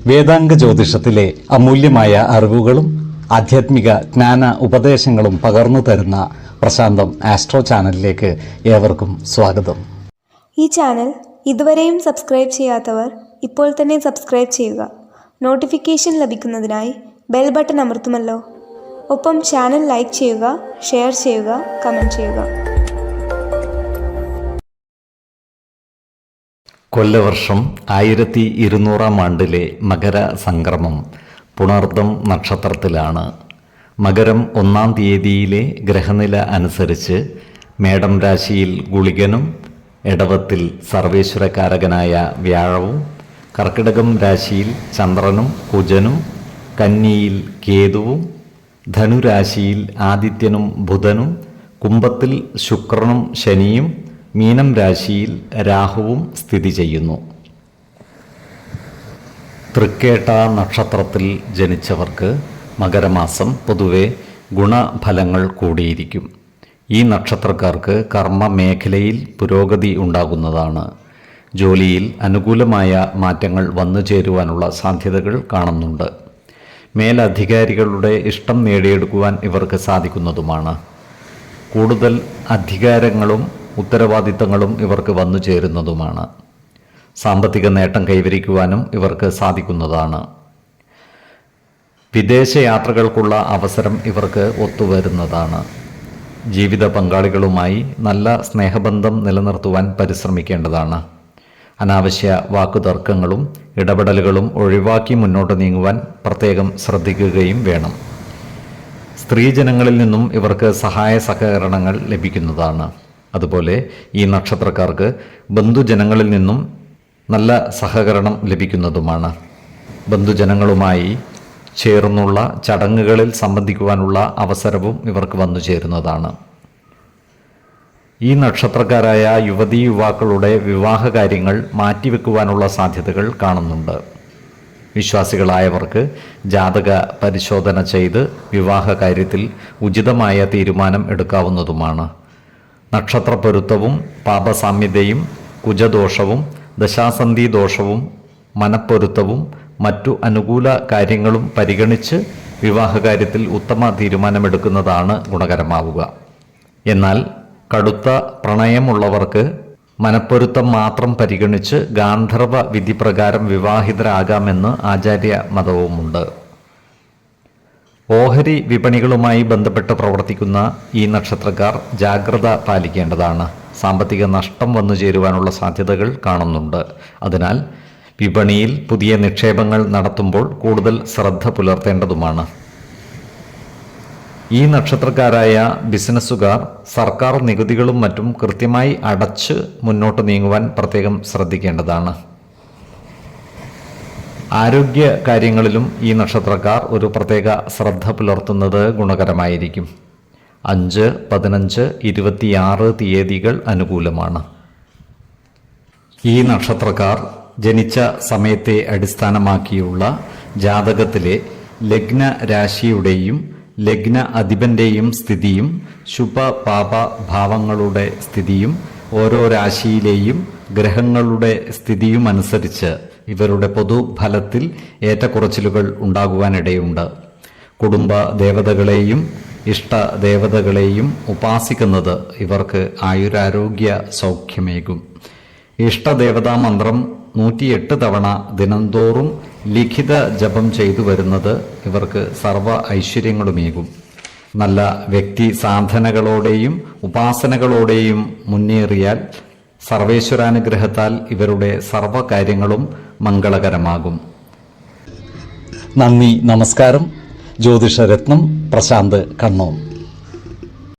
വേദാംഗ ജ്യോതിഷത്തിലെ അമൂല്യമായ അറിവുകളും ആധ്യാത്മിക ജ്ഞാന ഉപദേശങ്ങളും പകർന്നു തരുന്ന പ്രശാന്തം ആസ്ട്രോ ചാനലിലേക്ക് ഏവർക്കും സ്വാഗതം. ഈ ചാനൽ ഇതുവരെയും സബ്സ്ക്രൈബ് ചെയ്യാത്തവർ ഇപ്പോൾ തന്നെ സബ്സ്ക്രൈബ് ചെയ്യുക. നോട്ടിഫിക്കേഷൻ ലഭിക്കുന്നതിനായി ബെൽ ബട്ടൺ അമർത്തുമല്ലോ. ഒപ്പം ചാനൽ ലൈക്ക് ചെയ്യുക, ഷെയർ ചെയ്യുക, കമൻറ്റ് ചെയ്യുക. കൊല്ലവർഷം 1200 ആണ്ടിലെ മകര സംക്രമം പുണർദം നക്ഷത്രത്തിലാണ്. മകരം 1-ാം തീയതിയിലെ ഗ്രഹനില അനുസരിച്ച് മേടം രാശിയിൽ ഗുളികനും, എടവത്തിൽ സർവേശ്വരകാരകനായ വ്യാഴവും, കർക്കിടകം രാശിയിൽ ചന്ദ്രനും കുജനും, കന്നിയിൽ കേതുവും, ധനുരാശിയിൽ ആദിത്യനും ബുധനും, കുംഭത്തിൽ ശുക്രനും ശനിയും, മീനം രാശിയിൽ രാഹുവും സ്ഥിതി ചെയ്യുന്നു. തൃക്കേട്ട നക്ഷത്രത്തിൽ ജനിച്ചവർക്ക് മകരമാസം പൊതുവെ ഗുണഫലങ്ങൾ കൂടിയിരിക്കും. ഈ നക്ഷത്രക്കാർക്ക് കർമ്മ മേഖലയിൽ പുരോഗതി ഉണ്ടാകുന്നതാണ്. ജോലിയിൽ അനുകൂലമായ മാറ്റങ്ങൾ വന്നു ചേരുവാനുള്ള സാധ്യതകൾ കാണുന്നുണ്ട്. മേലധികാരികളുടെ ഇഷ്ടം നേടിയെടുക്കുവാൻ ഇവർക്ക് സാധിക്കുന്നതുമാണ്. കൂടുതൽ അധികാരങ്ങളും ഉത്തരവാദിത്തങ്ങളും ഇവർക്ക് വന്നു ചേരുന്നതുമാണ്. സാമ്പത്തിക നേട്ടം കൈവരിക്കുവാനും ഇവർക്ക് സാധിക്കുന്നതാണ്. വിദേശയാത്രകൾക്കുള്ള അവസരം ഇവർക്ക് ഒത്തുവരുന്നതാണ്. ജീവിത പങ്കാളികളുമായി നല്ല സ്നേഹബന്ധം നിലനിർത്തുവാൻ പരിശ്രമിക്കേണ്ടതാണ്. അനാവശ്യ വാക്കുതർക്കങ്ങളും ഇടപെടലുകളും ഒഴിവാക്കി മുന്നോട്ട് നീങ്ങുവാൻ പ്രത്യേകം ശ്രദ്ധിക്കുകയും വേണം. സ്ത്രീജനങ്ങളിൽ നിന്നും ഇവർക്ക് സഹായ സഹകരണങ്ങൾ ലഭിക്കുന്നതാണ്. അതുപോലെ ഈ നക്ഷത്രക്കാർക്ക് ബന്ധുജനങ്ങളിൽ നിന്നും നല്ല സഹകരണം ലഭിക്കുന്നതുമാണ്. ബന്ധുജനങ്ങളുമായി ചേർന്നുള്ള ചടങ്ങുകളിൽ സംബന്ധിക്കുവാനുള്ള അവസരവും ഇവർക്ക് വന്നു ചേരുന്നതാണ്. ഈ നക്ഷത്രക്കാരായ യുവതീ യുവാക്കളുടെ വിവാഹ കാര്യങ്ങൾ മാറ്റിവെക്കുവാനുള്ള സാധ്യതകൾ കാണുന്നുണ്ട്. വിശ്വാസികളായവർക്ക് ജാതക പരിശോധന ചെയ്ത് വിവാഹ കാര്യത്തിൽ ഉചിതമായ തീരുമാനം എടുക്കാവുന്നതുമാണ്. നക്ഷത്ര പൊരുത്തവും പാപസാമ്യതയും കുജദോഷവും ദശാസന്ധി ദോഷവും മനപ്പൊരുത്തവും മറ്റു അനുകൂല കാര്യങ്ങളും പരിഗണിച്ച് വിവാഹകാര്യത്തിൽ ഉത്തമ തീരുമാനമെടുക്കുന്നതാണ് ഗുണകരമാവുക. എന്നാൽ കടുത്ത പ്രണയമുള്ളവർക്ക് മനപ്പൊരുത്തം മാത്രം പരിഗണിച്ച് ഗാന്ധർവ വിധിപ്രകാരം വിവാഹിതരാകാമെന്ന് ആചാര്യ മതവുമുണ്ട്. ഓഹരി വിപണികളുമായി ബന്ധപ്പെട്ട് പ്രവർത്തിക്കുന്ന ഈ നക്ഷത്രക്കാർ ജാഗ്രത പാലിക്കേണ്ടതാണ്. സാമ്പത്തിക നഷ്ടം വന്നു ചേരുവാനുള്ള സാധ്യതകൾ കാണുന്നുണ്ട്. അതിനാൽ വിപണിയിൽ പുതിയ നിക്ഷേപങ്ങൾ നടത്തുമ്പോൾ കൂടുതൽ ശ്രദ്ധ പുലർത്തേണ്ടതുമാണ്. ഈ നക്ഷത്രക്കാരായ ബിസിനസ്സുകാർ സർക്കാർ നികുതികളും മറ്റും കൃത്യമായി അടച്ച് മുന്നോട്ട് നീങ്ങുവാൻ പ്രത്യേകം ശ്രദ്ധിക്കേണ്ടതാണ്. ആരോഗ്യ കാര്യങ്ങളിലും ഈ നക്ഷത്രക്കാർ ഒരു പ്രത്യേക ശ്രദ്ധ പുലർത്തുന്നത് ഗുണകരമായിരിക്കും. 5, 15, 26 തീയതികൾ അനുകൂലമാണ്. ഈ നക്ഷത്രക്കാർ ജനിച്ച സമയത്തെ അടിസ്ഥാനമാക്കിയുള്ള ജാതകത്തിലെ ലഗ്ന രാശിയുടെയും ലഗ്ന അധിപന്റെയും സ്ഥിതിയും ശുഭ പാപ ഭാവങ്ങളുടെ സ്ഥിതിയും ഓരോ രാശിയിലെയും ഗ്രഹങ്ങളുടെ സ്ഥിതിയും അനുസരിച്ച് ഇവരുടെ പൊതുഫലത്തിൽ ഏറ്റക്കുറച്ചിലുകൾ ഉണ്ടാകുവാനിടയുണ്ട്. കുടുംബ ദേവതകളെയും ഇഷ്ടദേവതകളെയും ഉപാസിക്കുന്നത് ഇവർക്ക് ആയുരാരോഗ്യ സൗഖ്യമേകും. ഇഷ്ടദേവതാ മന്ത്രം 108 തവണ ദിനംതോറും ലിഖിത ജപം ചെയ്തു വരുന്നത് ഇവർക്ക് സർവ ഐശ്വര്യങ്ങളുമേകും. നല്ല വ്യക്തി സാധനകളോടെയും ഉപാസനകളോടെയും മുന്നേറിയാൽ സർവേശ്വരാനുഗ്രഹത്താൽ ഇവരുടെ സർവകാര്യങ്ങളും മംഗളകരമാകും. നന്ദി, നമസ്കാരം. ജ്യോതിഷരത്നം പ്രശാന്ത് കണ്ണോം.